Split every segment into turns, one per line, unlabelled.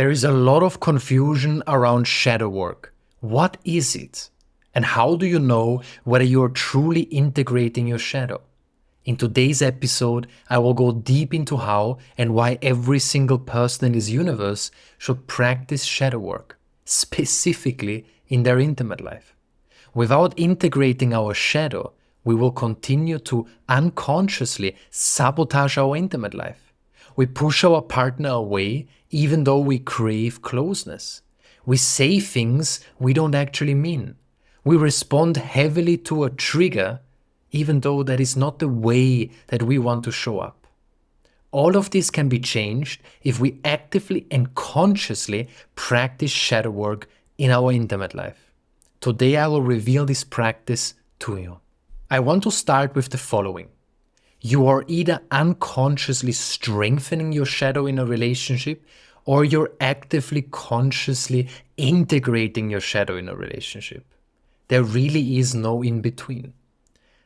There is a lot of confusion around shadow work. What is it? And how do you know whether you are truly integrating your shadow? In today's episode, I will go deep into how and why every single person in this universe should practice shadow work, specifically in their intimate life. Without integrating our shadow, we will continue to unconsciously sabotage our intimate life. We push our partner away even though we crave closeness. We say things we don't actually mean. We respond heavily to a trigger even though that is not the way that we want to show up. All of this can be changed if we actively and consciously practice shadow work in our intimate life. Today I will reveal this practice to you. I want to start with the following. You are either unconsciously strengthening your shadow in a relationship, or you're actively, consciously integrating your shadow in a relationship. There really is no in between.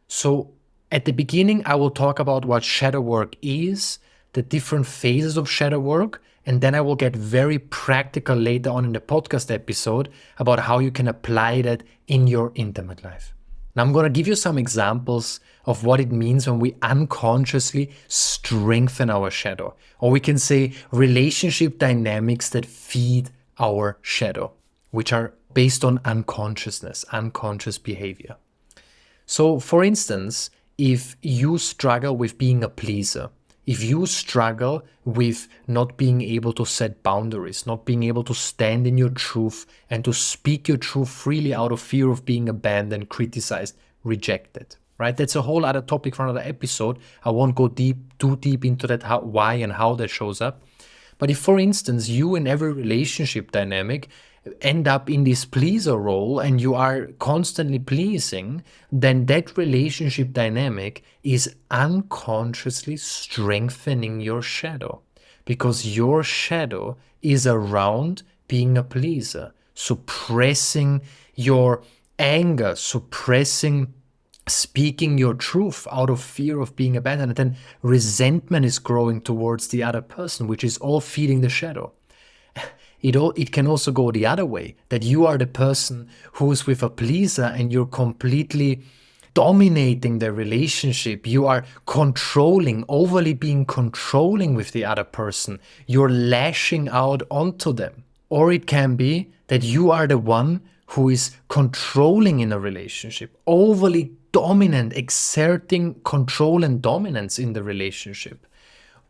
So at the beginning, I will talk about what shadow work is, the different phases of shadow work, and then I will get very practical later on in the podcast episode about how you can apply that in your intimate life. Now I'm going to give you some examples of what it means when we unconsciously strengthen our shadow, or we can say relationship dynamics that feed our shadow, which are based on unconsciousness, unconscious behavior. So for instance, if you struggle with being a pleaser, if you struggle with not being able to set boundaries, not being able to stand in your truth and to speak your truth freely out of fear of being abandoned, criticized, rejected, right? That's a whole other topic for another episode. I won't go too deep into that, why and how that shows up. But if, for instance, you in every relationship dynamic end up in this pleaser role and you are constantly pleasing, then that relationship dynamic is unconsciously strengthening your shadow, because your shadow is around being a pleaser, suppressing your anger, suppressing speaking your truth out of fear of being abandoned. And then resentment is growing towards the other person, which is all feeding the shadow. It can also go the other way, that you are the person who is with a pleaser and you're completely dominating the relationship. You are controlling, overly being controlling with the other person. You're lashing out onto them. Or it can be that you are the one who is controlling in a relationship, overly dominant, exerting control and dominance in the relationship.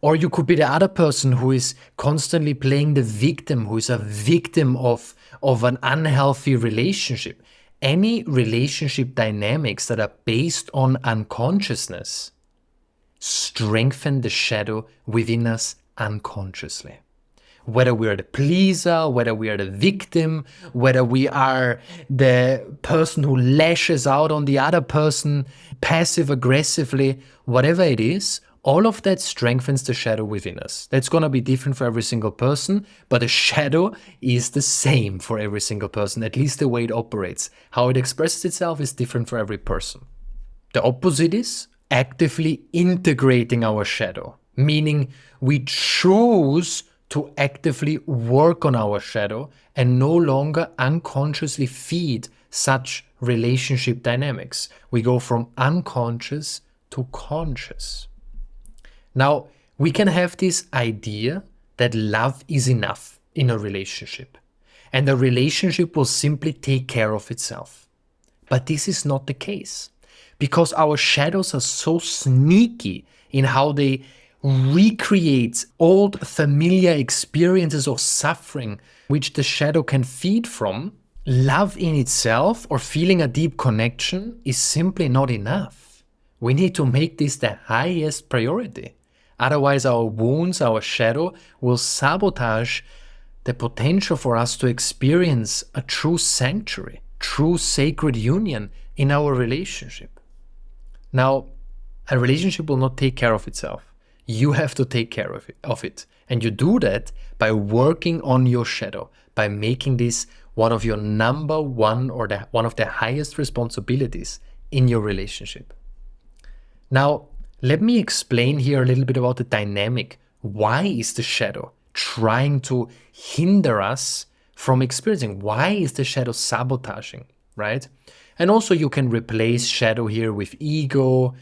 Or you could be the other person who is constantly playing the victim, who is a victim of an unhealthy relationship. Any relationship dynamics that are based on unconsciousness strengthen the shadow within us unconsciously. Whether we are the pleaser, whether we are the victim, whether we are the person who lashes out on the other person passive aggressively, whatever it is, all of that strengthens the shadow within us. That's going to be different for every single person, but the shadow is the same for every single person, at least the way it operates. How it expresses itself is different for every person. The opposite is actively integrating our shadow, meaning we choose to actively work on our shadow and no longer unconsciously feed such relationship dynamics. We go from unconscious to conscious. Now, we can have this idea that love is enough in a relationship, and the relationship will simply take care of itself. But this is not the case, because our shadows are so sneaky in how they recreate old familiar experiences of suffering, which the shadow can feed from. Love in itself or feeling a deep connection is simply not enough. We need to make this the highest priority. Otherwise, our wounds, our shadow will sabotage the potential for us to experience a true sanctuary, true sacred union in our relationship. Now, a relationship will not take care of itself. You have to take care of it. And you do that by working on your shadow, by making this one of your number one or one of the highest responsibilities in your relationship. Now, let me explain here a little bit about the dynamic. Why is the shadow trying to hinder us from experiencing? Why is the shadow sabotaging, right? And also you can replace shadow here with ego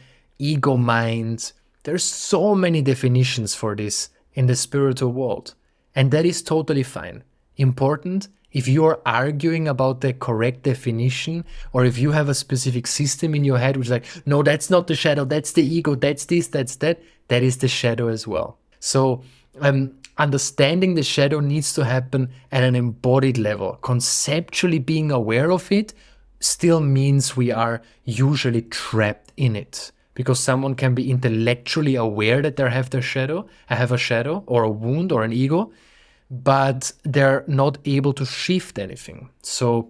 mind. There's so many definitions for this in the spiritual world, and that is totally fine. Important, if you are arguing about the correct definition, or if you have a specific system in your head which is like, no, that's not the shadow, that's the ego, that's this, that's that, that is the shadow as well. So understanding the shadow needs to happen at an embodied level. Conceptually being aware of it still means we are usually trapped in it, because someone can be intellectually aware that they have a shadow or a wound or an ego, but they're not able to shift anything. So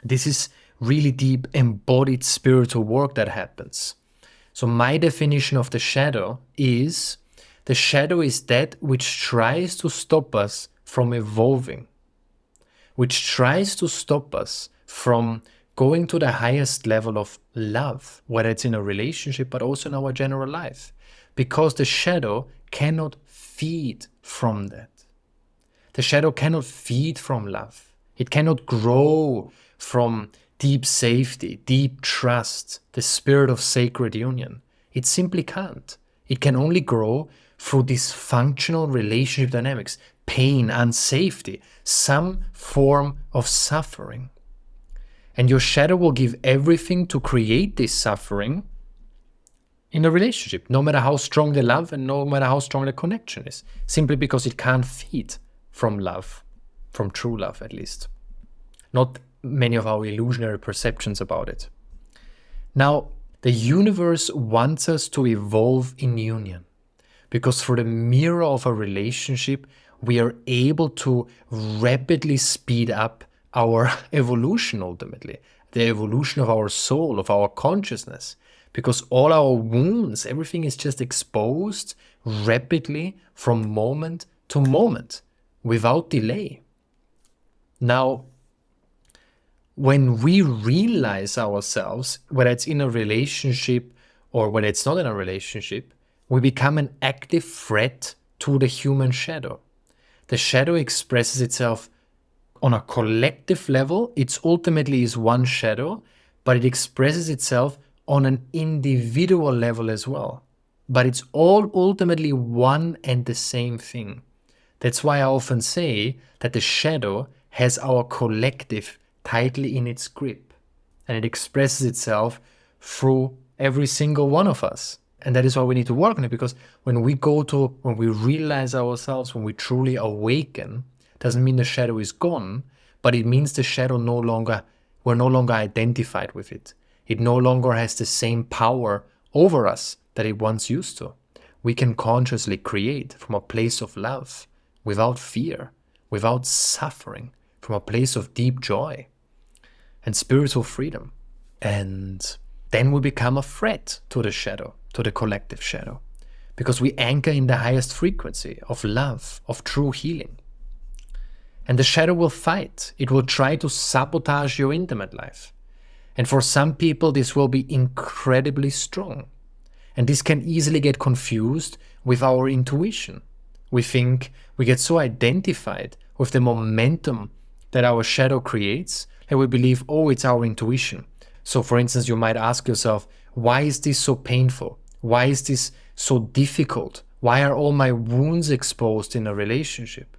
this is really deep embodied spiritual work that happens. So my definition of the shadow is that which tries to stop us from evolving, which tries to stop us from going to the highest level of love, whether it's in a relationship, but also in our general life, because the shadow cannot feed from that. The shadow cannot feed from love. It cannot grow from deep safety, deep trust, the spirit of sacred union. It simply can't. It can only grow through dysfunctional relationship dynamics, pain, unsafety, some form of suffering. And your shadow will give everything to create this suffering in a relationship, no matter how strong the love and no matter how strong the connection is, simply because it can't feed from love, from true love at least. Not many of our illusionary perceptions about it. Now, the universe wants us to evolve in union, because through the mirror of a relationship, we are able to rapidly speed up our evolution ultimately, the evolution of our soul, of our consciousness, because all our wounds, everything is just exposed rapidly from moment to moment without delay. Now, when we realize ourselves, whether it's in a relationship or whether it's not in a relationship, we become an active threat to the human shadow. The shadow expresses itself on a collective level. It ultimately is one shadow, but it expresses itself on an individual level as well. But it's all ultimately one and the same thing. That's why I often say that the shadow has our collective tightly in its grip, and it expresses itself through every single one of us. And that is why we need to work on it, because when we realize ourselves, when we truly awaken, doesn't mean the shadow is gone, but it means the shadow we're no longer identified with it. It no longer has the same power over us that it once used to. We can consciously create from a place of love, without fear, without suffering, from a place of deep joy and spiritual freedom. And then we become a threat to the shadow, to the collective shadow, because we anchor in the highest frequency of love, of true healing. And the shadow will fight. It will try to sabotage your intimate life. And for some people, this will be incredibly strong. And this can easily get confused with our intuition. We get so identified with the momentum that our shadow creates that we believe, oh, it's our intuition. So for instance, you might ask yourself, why is this so painful? Why is this so difficult? Why are all my wounds exposed in a relationship?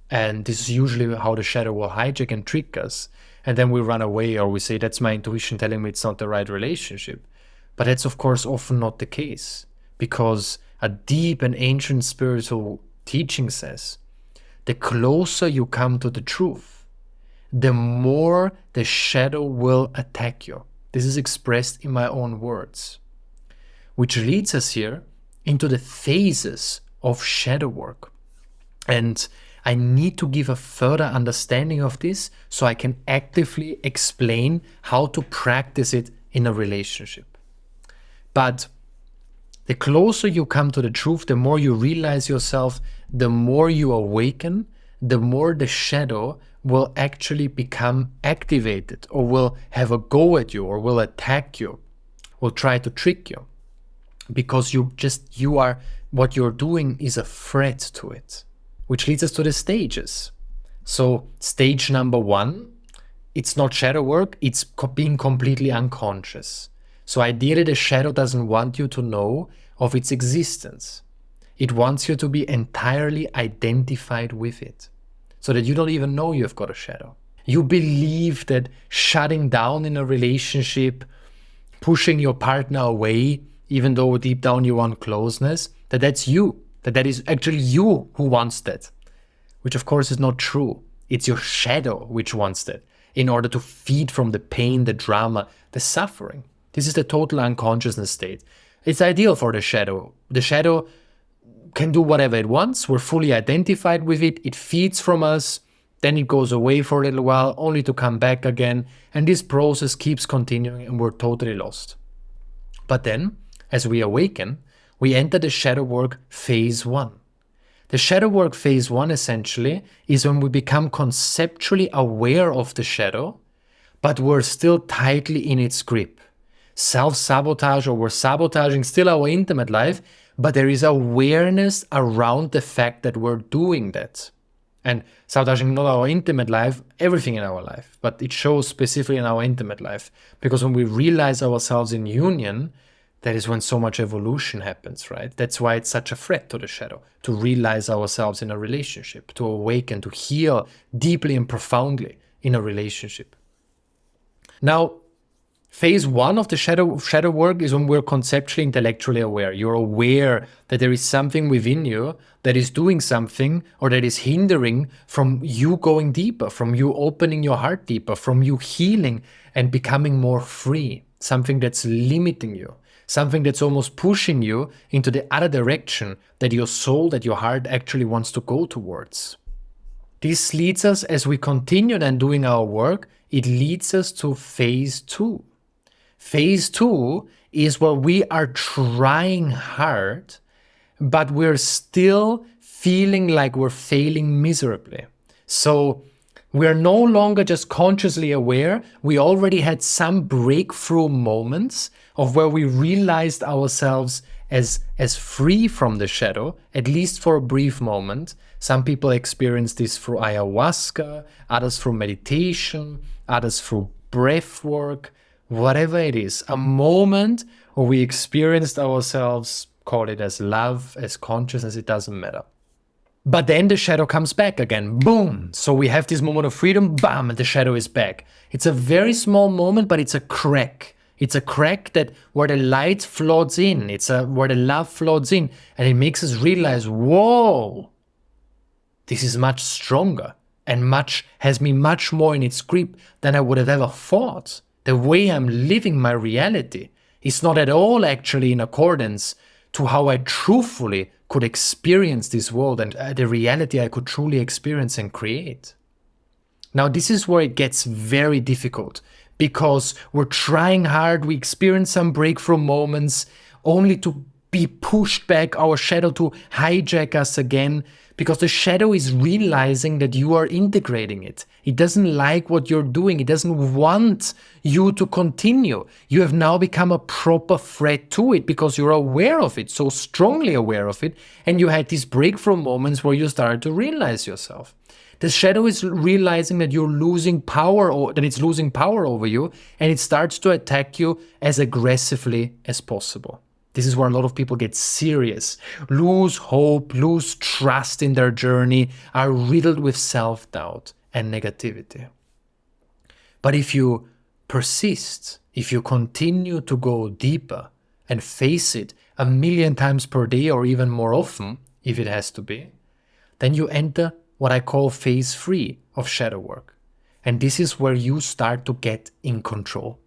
And this is usually how the shadow will hijack and trick us. And then we run away, or we say, that's my intuition telling me it's not the right relationship. But that's of course often not the case, because a deep and ancient spiritual teaching says, the closer you come to the truth, the more the shadow will attack you. This is expressed in my own words, which leads us here into the phases of shadow work. And I need to give a further understanding of this so I can actively explain how to practice it in a relationship. But the closer you come to the truth, the more you realize yourself, the more you awaken, the more the shadow will actually become activated, or will have a go at you, or will attack you, will try to trick you, because what you're doing is a threat to it. which leads us to the stages. So stage number 1, it's not shadow work, it's being completely unconscious. So ideally the shadow doesn't want you to know of its existence. It wants you to be entirely identified with it, so that you don't even know you've got a shadow. You believe that shutting down in a relationship, pushing your partner away, even though deep down you want closeness, that's you, that is actually you who wants that, which of course is not true. It's your shadow which wants that in order to feed from the pain, the drama, the suffering. This is the total unconsciousness state. It's ideal for the shadow. The shadow can do whatever it wants. We're fully identified with it. It feeds from us. Then it goes away for a little while, only to come back again. And this process keeps continuing and we're totally lost. But then, as we awaken, we enter the shadow work phase 1. The shadow work phase 1 essentially is when we become conceptually aware of the shadow, but we're still tightly in its grip. Self-sabotage, or we're sabotaging still our intimate life, but there is awareness around the fact that we're doing that. And sabotaging not our intimate life, everything in our life, but it shows specifically in our intimate life. Because when we realize ourselves in union, that is when so much evolution happens, right? That's why it's such a threat to the shadow, to realize ourselves in a relationship, to awaken, to heal deeply and profoundly in a relationship. Now, phase 1 of the shadow work is when we're conceptually, intellectually aware. You're aware that there is something within you that is doing something, or that is hindering from you going deeper, from you opening your heart deeper, from you healing and becoming more free. Something that's limiting you, something that's almost pushing you into the other direction that your soul, that your heart actually wants to go towards. This leads us, as we continue then doing our work, it leads us to phase 2. Phase 2 is where we are trying hard, but we're still feeling like we're failing miserably. So we're no longer just consciously aware. We already had some breakthrough moments of where we realized ourselves as free from the shadow, at least for a brief moment. Some people experience this through ayahuasca, others through meditation, others through breath work. Whatever it is, a moment where we experienced ourselves, call it as love, as consciousness, it doesn't matter. But then the shadow comes back again, boom. So we have this moment of freedom, bam, and the shadow is back. It's a very small moment, but it's a crack. It's a crack that where the light floods in, where the love floods in, and it makes us realize, whoa, this is much stronger and has me much more in its grip than I would have ever thought. The way I'm living my reality is not at all actually in accordance to how I truthfully could experience this world and the reality I could truly experience and create. Now, this is where it gets very difficult, because we're trying hard, we experience some breakthrough moments only to be pushed back, our shadow to hijack us again, because the shadow is realizing that you are integrating it. It doesn't like what you're doing. It doesn't want you to continue. You have now become a proper threat to it because you're aware of it, so strongly aware of it, and you had these breakthrough moments where you started to realize yourself. The shadow is realizing that you're losing power, or that it's losing power over you, and it starts to attack you as aggressively as possible. This is where a lot of people get serious, lose hope, lose trust in their journey, are riddled with self-doubt and negativity. But if you persist, if you continue to go deeper and face it 1,000,000 times per day or even more often, if it has to be, then you enter what I call phase 3 of shadow work. And this is where you start to get in control.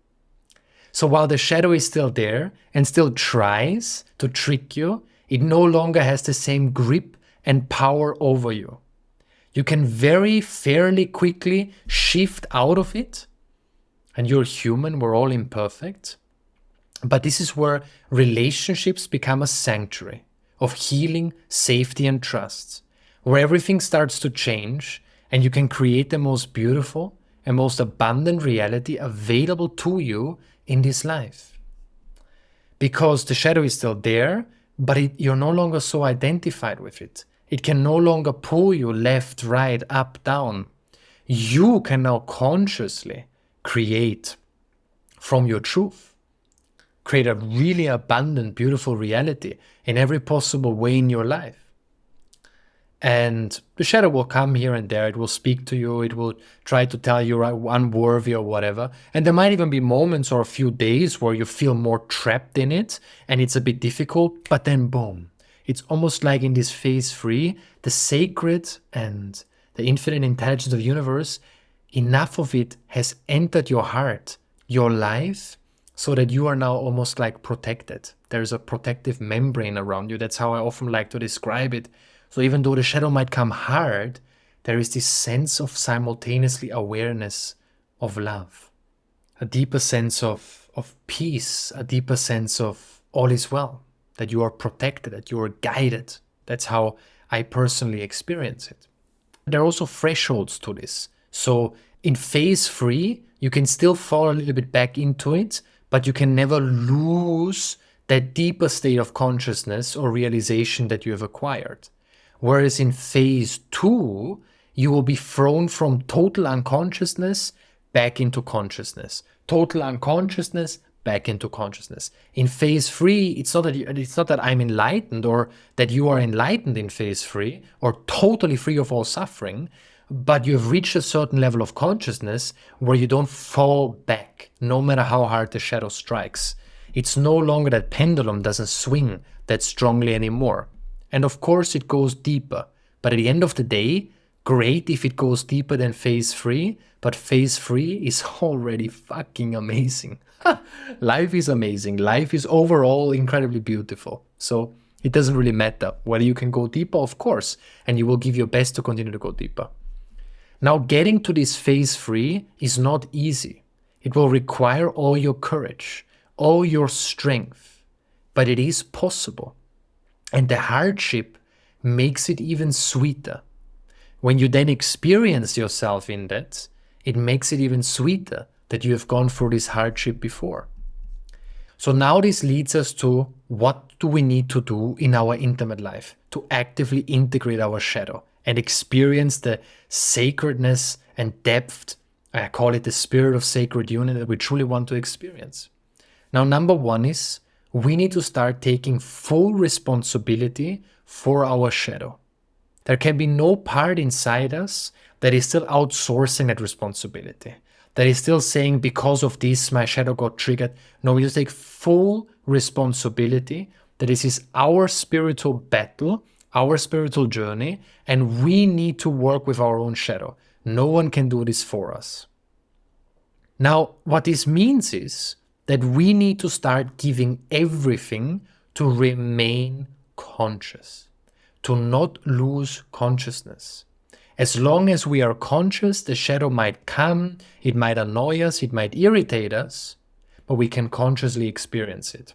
So while the shadow is still there and still tries to trick you, it no longer has the same grip and power over you. You can very fairly quickly shift out of it. And you're human, we're all imperfect. But this is where relationships become a sanctuary of healing, safety, and trust, where everything starts to change and you can create the most beautiful and most abundant reality available to you in this life. Because the shadow is still there, but you're no longer so identified with it. It can no longer pull you left, right, up, down. You can now consciously create from your truth. Create a really abundant, beautiful reality in every possible way in your life. And the shadow will come here and there. It will speak to you. It will try to tell you you're unworthy or whatever. And there might even be moments or a few days where you feel more trapped in it and it's a bit difficult. But then boom, it's almost like in this phase 3, the sacred and the infinite intelligence of the universe, enough of it has entered your heart, your life, so that you are now almost like protected. There's a protective membrane around you. That's how I often like to describe it. So even though the shadow might come hard, there is this sense of simultaneously awareness of love, a deeper sense of peace, a deeper sense of all is well, that you are protected, that you are guided. That's how I personally experience it. There are also thresholds to this. So in phase 3, you can still fall a little bit back into it, but you can never lose that deeper state of consciousness or realization that you have acquired. Whereas in phase 2, you will be thrown from total unconsciousness back into consciousness. Total unconsciousness back into consciousness. In phase 3, it's not that I'm enlightened or that you are enlightened in phase 3 or totally free of all suffering, but you have reached a certain level of consciousness where you don't fall back, no matter how hard the shadow strikes. It's no longer that pendulum doesn't swing that strongly anymore. And of course it goes deeper. But at the end of the day, great if it goes deeper than phase 3, but phase 3 is already fucking amazing. Life is amazing. Life is overall incredibly beautiful. So it doesn't really matter whether you can go deeper, of course, and you will give your best to continue to go deeper. Now, getting to this phase 3 is not easy. It will require all your courage, all your strength, but it is possible. And the hardship makes it even sweeter. When you then experience yourself in that, it makes it even sweeter that you have gone through this hardship before. So now this leads us to what do we need to do in our intimate life to actively integrate our shadow and experience the sacredness and depth, I call it the spirit of sacred union that we truly want to experience. Now, number 1 is we need to start taking full responsibility for our shadow. There can be no part inside us that is still outsourcing that responsibility, that is still saying, because of this, my shadow got triggered. No, we just take full responsibility that this is our spiritual battle, our spiritual journey, and we need to work with our own shadow. No one can do this for us. Now, what this means is that we need to start giving everything to remain conscious, to not lose consciousness. As long as we are conscious, the shadow might come, it might annoy us, it might irritate us, but we can consciously experience it.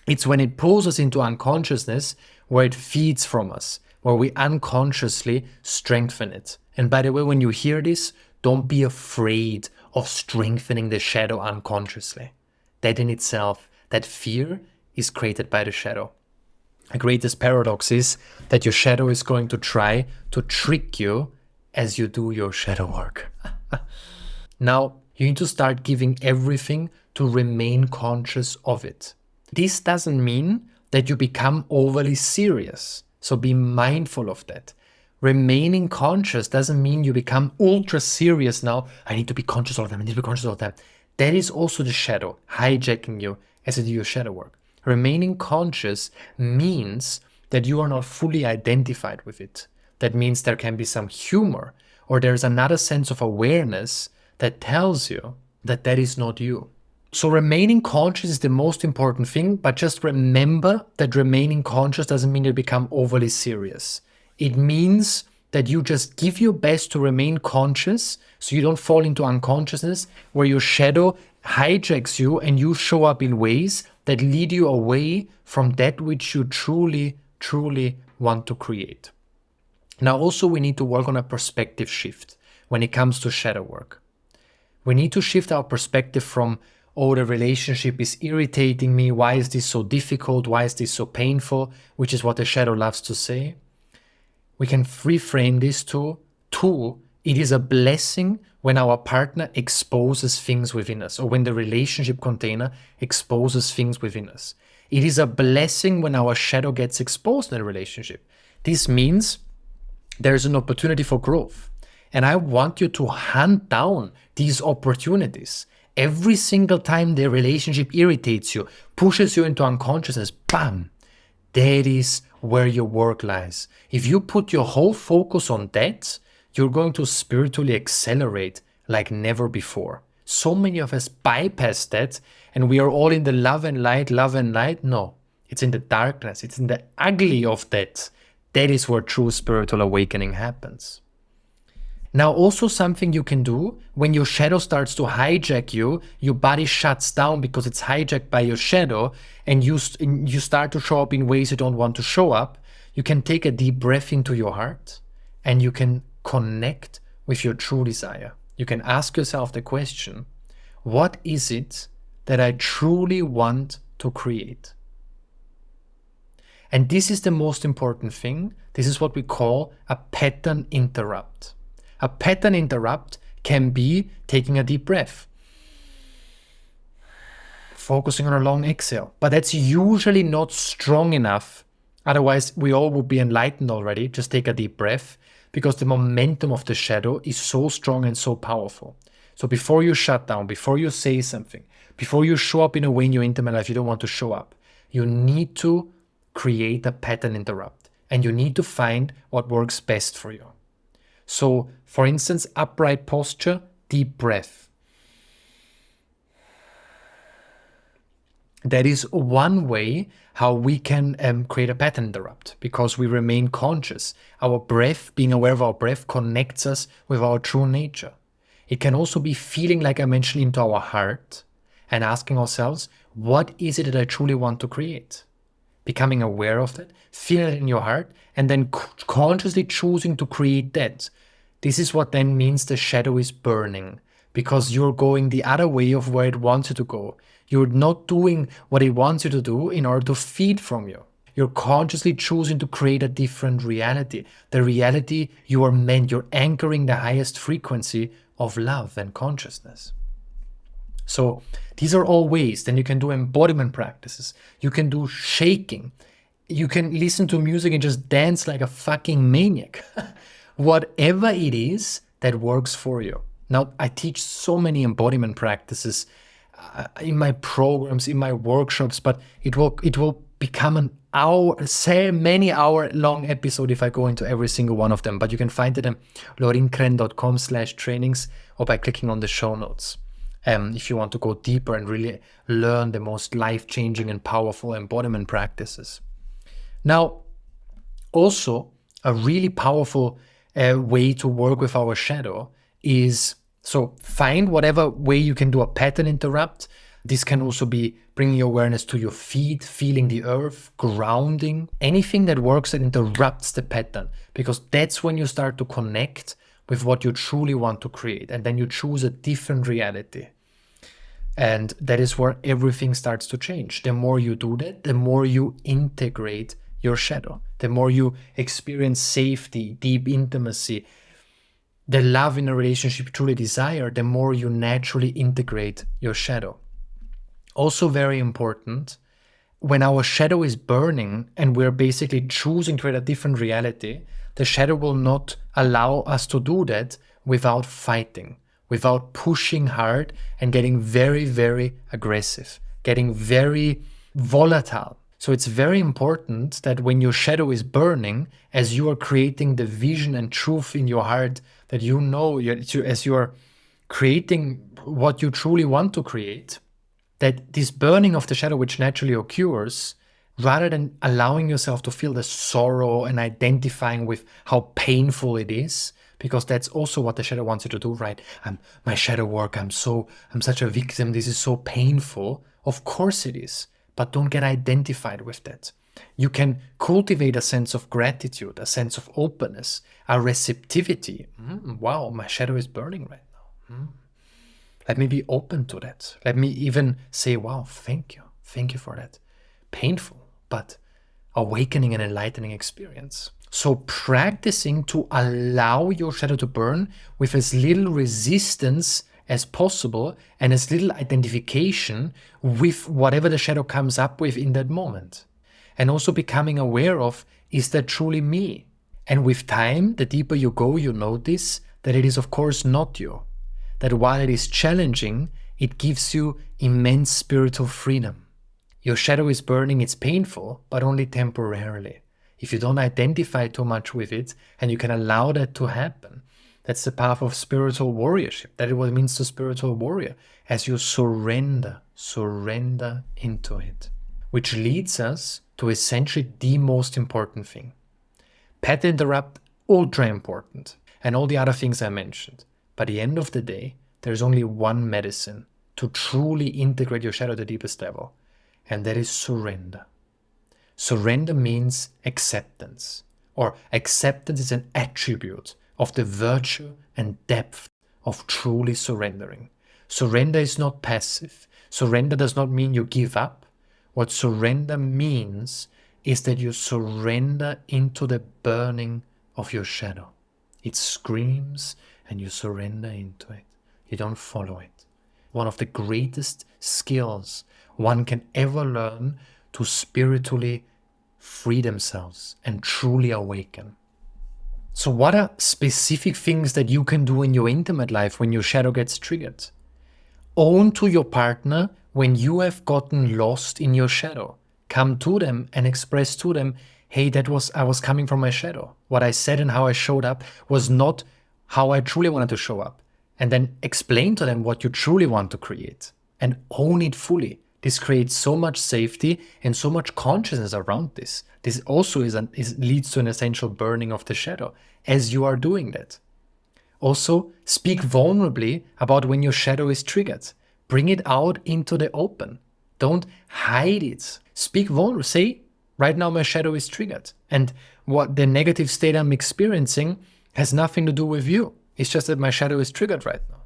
It's when it pulls us into unconsciousness where it feeds from us, where we unconsciously strengthen it. And by the way, when you hear this, don't be afraid of strengthening the shadow unconsciously. That in itself, that fear is created by the shadow. The greatest paradox is that your shadow is going to try to trick you as you do your shadow work. Now, you need to start giving everything to remain conscious of it. This doesn't mean that you become overly serious. So be mindful of that. Remaining conscious doesn't mean you become ultra serious now. I need to be conscious all the time. I need to be conscious all the time. That is also the shadow hijacking you as you do your shadow work. Remaining conscious means that you are not fully identified with it. That means there can be some humor or there's another sense of awareness that tells you that that is not you. So remaining conscious is the most important thing, but just remember that remaining conscious doesn't mean you become overly serious. It means that you just give your best to remain conscious so you don't fall into unconsciousness where your shadow hijacks you and you show up in ways that lead you away from that which you truly, truly want to create. Now also we need to work on a perspective shift when it comes to shadow work. We need to shift our perspective from, oh, the relationship is irritating me, why is this so difficult, why is this so painful, which is what the shadow loves to say. we can reframe this to two. It is a blessing when our partner exposes things within us, or when the relationship container exposes things within us. It is a blessing when our shadow gets exposed in a relationship. This means there's an opportunity for growth. And I want you to hunt down these opportunities. Every single time the relationship irritates you, pushes you into unconsciousness, bam, that is where your work lies. If you put your whole focus on that, you're going to spiritually accelerate like never before. So many of us bypass that, and we are all in the love and light, love and light. No, it's in the darkness. It's in the ugly of that. That is where true spiritual awakening happens. Now, also something you can do when your shadow starts to hijack you, your body shuts down because it's hijacked by your shadow, and you start to show up in ways you don't want to show up. You can take a deep breath into your heart, and you can connect with your true desire. You can ask yourself the question, what is it that I truly want to create? And this is the most important thing. This is what we call a pattern interrupt. A pattern interrupt can be taking a deep breath, focusing on a long exhale, but that's usually not strong enough. Otherwise, we all would be enlightened already. Just take a deep breath, because the momentum of the shadow is so strong and so powerful. So before you shut down, before you say something, before you show up in a way in your intimate life you don't want to show up, you need to create a pattern interrupt, and you need to find what works best for you. So, for instance, upright posture, deep breath. That is one way how we can create a pattern interrupt, because we remain conscious. Our breath, being aware of our breath, connects us with our true nature. It can also be feeling, like I mentioned, into our heart and asking ourselves, what is it that I truly want to create? Becoming aware of that, feeling it in your heart, and then consciously choosing to create that. This is what then means the shadow is burning, because you're going the other way of where it wants you to go. You're not doing what it wants you to do in order to feed from you. You're consciously choosing to create a different reality. The reality you are meant, you're anchoring the highest frequency of love and consciousness. So these are all ways. Then you can do embodiment practices. You can do shaking. You can listen to music and just dance like a fucking maniac. Whatever it is that works for you. Now, I teach so many embodiment practices in my programs, in my workshops, but it will become an many hour long episode if I go into every single one of them. But you can find it at lorinkren.com/trainings or by clicking on the show notes. If you want to go deeper and really learn the most life-changing and powerful embodiment practices. Now, also a really powerful way to work with our shadow is, so find whatever way you can do a pattern interrupt. This can also be bringing your awareness to your feet, feeling the earth, grounding, anything that works that interrupts the pattern, because that's when you start to connect with what you truly want to create, and then you choose a different reality. And that is where everything starts to change. The more you do that, the more you integrate your shadow, the more you experience safety, deep intimacy, the love in a relationship you truly desire, the more you naturally integrate your shadow. Also very important, when our shadow is burning and we're basically choosing to create a different reality, the shadow will not allow us to do that without fighting, without pushing hard and getting very, very aggressive, getting very volatile. So it's very important that when your shadow is burning, as you are creating the vision and truth in your heart, that you know, as you are creating what you truly want to create, that this burning of the shadow, which naturally occurs, rather than allowing yourself to feel the sorrow and identifying with how painful it is, because that's also what the shadow wants you to do, right? My shadow work, I'm such a victim, this is so painful. Of course it is, but don't get identified with that. You can cultivate a sense of gratitude, a sense of openness, a receptivity. Wow, my shadow is burning right now. Let me be open to that. Let me even say, wow, thank you. Thank you for that. Painful, but awakening and enlightening experience. So practicing to allow your shadow to burn with as little resistance as possible and as little identification with whatever the shadow comes up with in that moment. And also becoming aware of, is that truly me? And with time, the deeper you go, you notice that it is of course not you. That while it is challenging, it gives you immense spiritual freedom. Your shadow is burning, it's painful, but only temporarily. If you don't identify too much with it and you can allow that to happen, that's the path of spiritual warriorship. That is what it means to spiritual warrior, as you surrender into it. Which leads us to essentially the most important thing. Pattern interrupt, ultra important, and all the other things I mentioned. But at the end of the day, there's only one medicine to truly integrate your shadow at the deepest level, and that is surrender. Surrender means acceptance, or acceptance is an attribute of the virtue and depth of truly surrendering. Surrender is not passive. Surrender does not mean you give up. What surrender means is that you surrender into the burning of your shadow. It screams and you surrender into it. You don't follow it. One of the greatest skills one can ever learn to spiritually free themselves and truly awaken. So what are specific things that you can do in your intimate life when your shadow gets triggered? Own to your partner when you have gotten lost in your shadow. Come to them and express to them, hey, I was coming from my shadow. What I said and how I showed up was not how I truly wanted to show up. And then explain to them what you truly want to create and own it fully. This creates so much safety and so much consciousness around this. This also leads to an essential burning of the shadow as you are doing that. Also, speak vulnerably about when your shadow is triggered. Bring it out into the open. Don't hide it. Speak vulnerably. Say, right now my shadow is triggered. And what the negative state I'm experiencing has nothing to do with you. It's just that my shadow is triggered right now.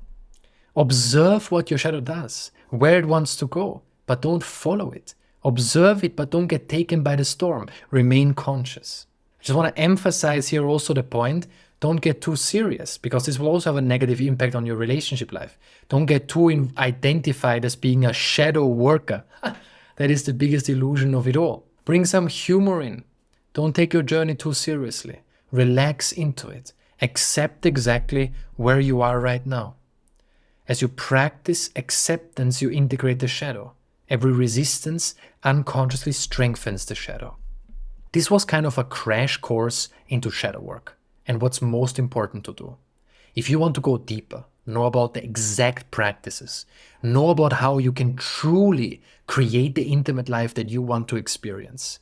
Observe what your shadow does, where it wants to go, but don't follow it. Observe it, but don't get taken by the storm. Remain conscious. I just want to emphasize here also the point, don't get too serious, because this will also have a negative impact on your relationship life. Don't get too identified as being a shadow worker. That is the biggest illusion of it all. Bring some humor in. Don't take your journey too seriously. Relax into it. Accept exactly where you are right now. As you practice acceptance, you integrate the shadow. Every resistance unconsciously strengthens the shadow. This was kind of a crash course into shadow work and what's most important to do. If you want to go deeper, know about the exact practices, know about how you can truly create the intimate life that you want to experience,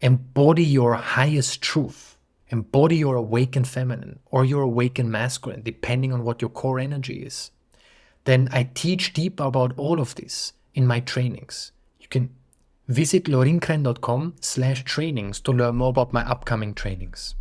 embody your highest truth, embody your awakened feminine or your awakened masculine, depending on what your core energy is, then I teach deeper about all of this in my trainings. You can visit lorinkren.com/trainings to learn more about my upcoming trainings.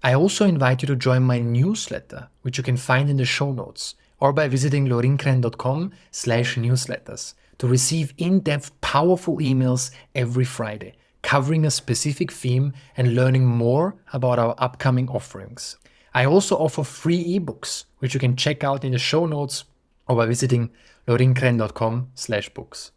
I also invite you to join my newsletter, which you can find in the show notes, or by visiting lorinkren.com/newsletters to receive in-depth, powerful emails every Friday, covering a specific theme and learning more about our upcoming offerings. I also offer free ebooks, which you can check out in the show notes or by visiting lorinkren.com/books.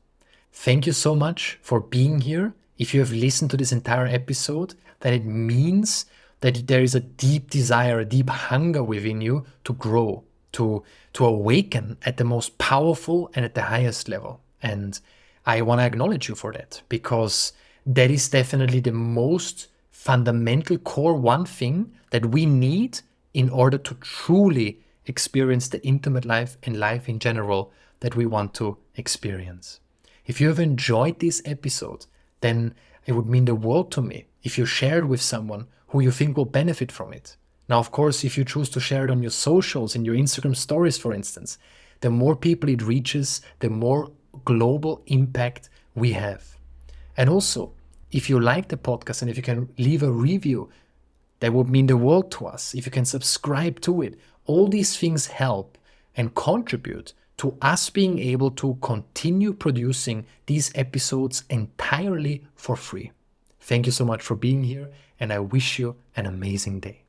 Thank you so much for being here. If you have listened to this entire episode, then it means that there is a deep desire, a deep hunger within you to grow, to awaken at the most powerful and at the highest level. And I want to acknowledge you for that, because that is definitely the most fundamental core one thing that we need in order to truly experience the intimate life and life in general that we want to experience. If you have enjoyed this episode, then it would mean the world to me if you share it with someone who you think will benefit from it. Now, of course, if you choose to share it on your socials, in your Instagram stories, for instance, the more people it reaches, the more global impact we have. And also, if you like the podcast and if you can leave a review, that would mean the world to us. If you can subscribe to it, all these things help and contribute to us being able to continue producing these episodes entirely for free. Thank you so much for being here, and I wish you an amazing day.